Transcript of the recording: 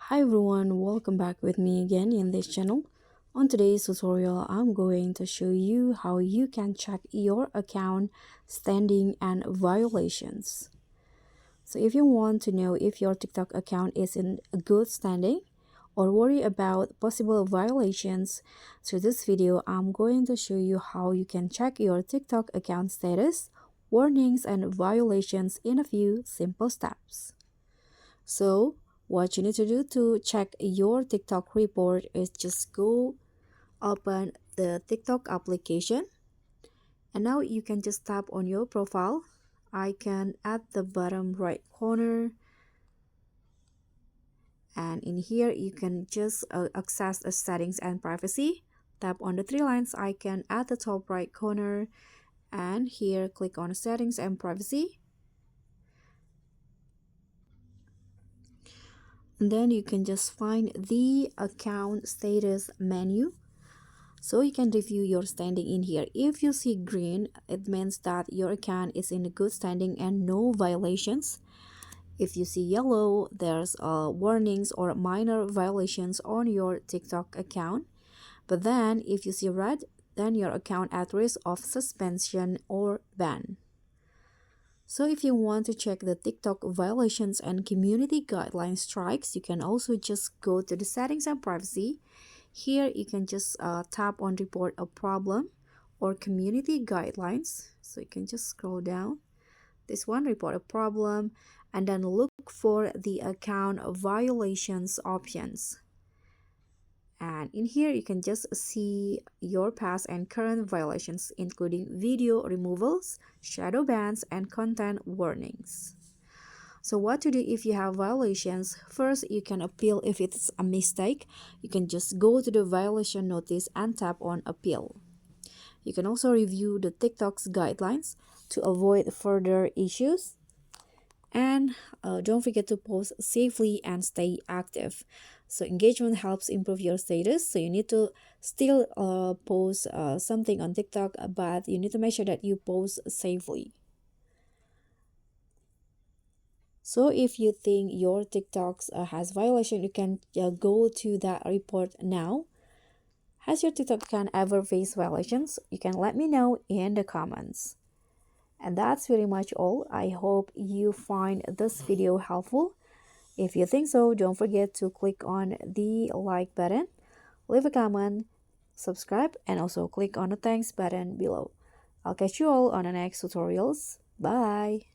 Hi everyone, welcome back with me again in this channel. On today's tutorial, I'm going to show you how you can check your account standing and violations. So if you want to know if your TikTok account is in good standing or worry about possible violations, so this video I'm going to show you how you can check your TikTok account status, warnings and violations in a few simple steps. So what you need to do to check your TikTok report is just go open the TikTok application, and now you can just tap on your profile icon at the bottom right corner, and in here you can just access the settings and privacy. Tap on the three lines icon at the top right corner, and here click on settings and privacy. And then you can just find the account status menu. So you can review your standing in here. If you see green, it means that your account is in good standing and no violations. If you see yellow, there's warnings or minor violations on your TikTok account. But then if you see red, then your account at risk of suspension or ban. So if you want to check the TikTok violations and community guideline strikes, you can also just go to the settings and privacy. Here you can just tap on report a problem or community guidelines. So you can just scroll down. This one, report a problem, and then look for the account violations options. And in here you can just see your past and current violations, including video removals, shadow bans, and content warnings. So what to do if you have violations? First, you can appeal if it's a mistake. You can just go to the violation notice and tap on appeal. You can also review the TikTok's guidelines to avoid further issues. And don't forget to post safely and stay active. So engagement helps improve your status. So you need to still post something on TikTok, but you need to make sure that you post safely. So if you think your TikToks has violation, you can go to that report now. Has your TikTok account ever faced violations? You can let me know in the comments. And that's pretty much all. I hope you find this video helpful. If you think so, don't forget to click on the like button, leave a comment, subscribe, and also click on the thanks button below. I'll catch you all on the next tutorials. Bye!